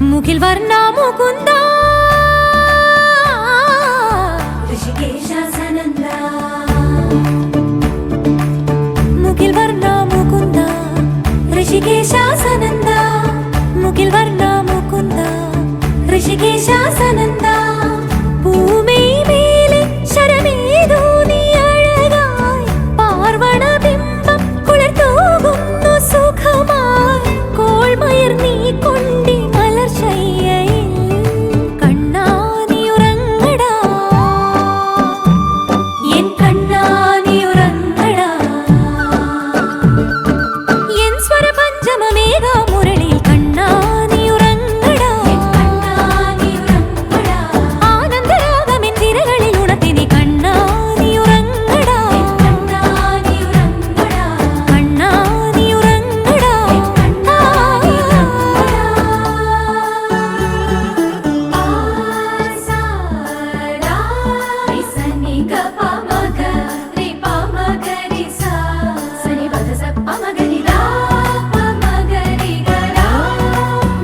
मुखिल वर्णा मुकुंदा ऋषिकेशासनंदा मुखिल वर्णा मुकुंदा ऋषिकेशासनंदा मुखिल वर्णा मुकुंदा ऋषिकेशासनंदा ഭൂമി മേലെ ശരമേതോ നീ അഴകായി പാർവണ ബിംബം കുളിർത്തൂകുന്നു സുഖമായി കോൾമയർ നീ കൊണ്ടി മലർശയ്യയിൽ കണ്ണാ നീ ഉറങ്ങടാ എൻ കണ്ണാ നീ ഉറങ്ങടാ എൻ സ്വര പഞ്ചമമേഘ മുരളി കണ്ണാ നീ ഉറങ്ങടാ എൻ കണ്ണാ നീ ഉറങ്ങടാ ആനന്ദരാഗമെൻ തിരകളിൽ ഉണർത്തി നീ കണ്ണാ നീ ഉറങ്ങടാ എൻ കണ്ണാ നീ ഉറങ്ങടാ കണ്ണാ നീ ഉറങ്ങടാ എൻ കണ്ണാ നീ ഉറങ്ങടാ ആസാരാ സനി ഗപ മഗ രി പ മഗ രി സ സനി പദ സ പ മഗ രി ര പ മഗ രി ഗ ര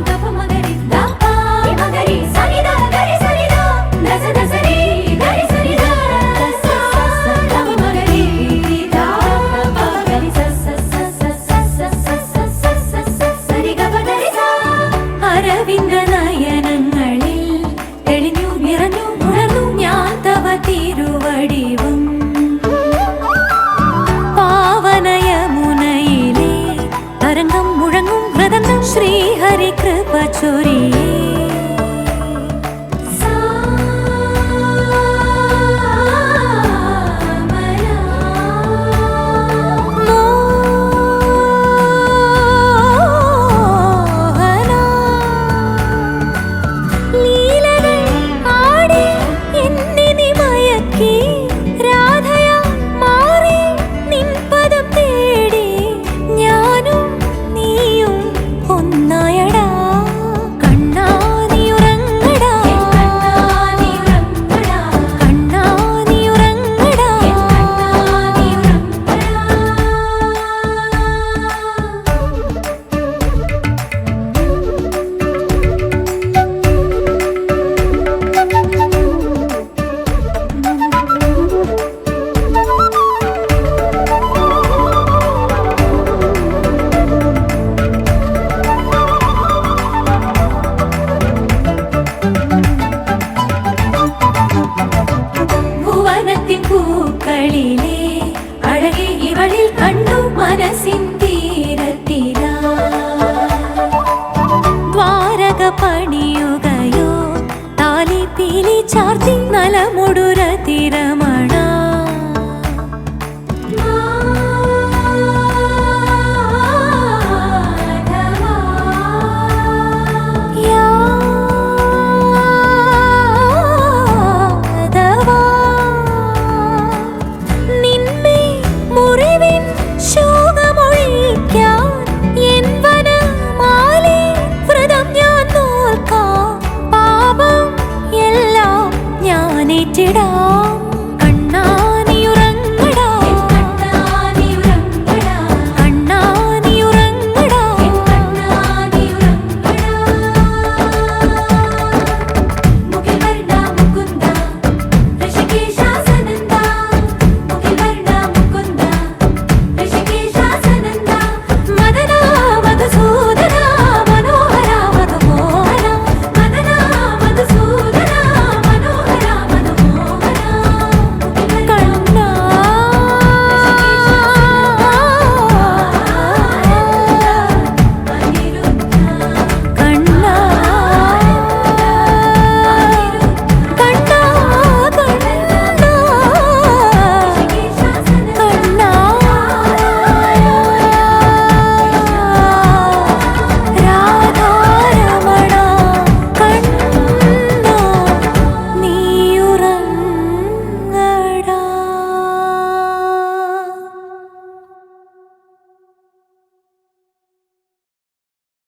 ഗപ മഗ രി ധ പ രി മഗ രി സനി ധ ഗ രി സനി ധ ധ സ ധ സ രി ഗ രി സനി ധ സ സ ധ മഗ രി ധ പ മഗ രി സ സ സ സ സ സ സ സ സ സരി ഗ പ ധ രി സ അരവിന്ദ നയനങ്ങളിൽ തെളിഞ്ഞു നിറഞ്ഞു ഉണർന്നു ഞാൻ തവ തിരുവടിവും പാവനയമുനയിലെ തരംഗം മുഴങ്ങും മൃദംഗം ശ്രീഹരി കൃപ ചൊരി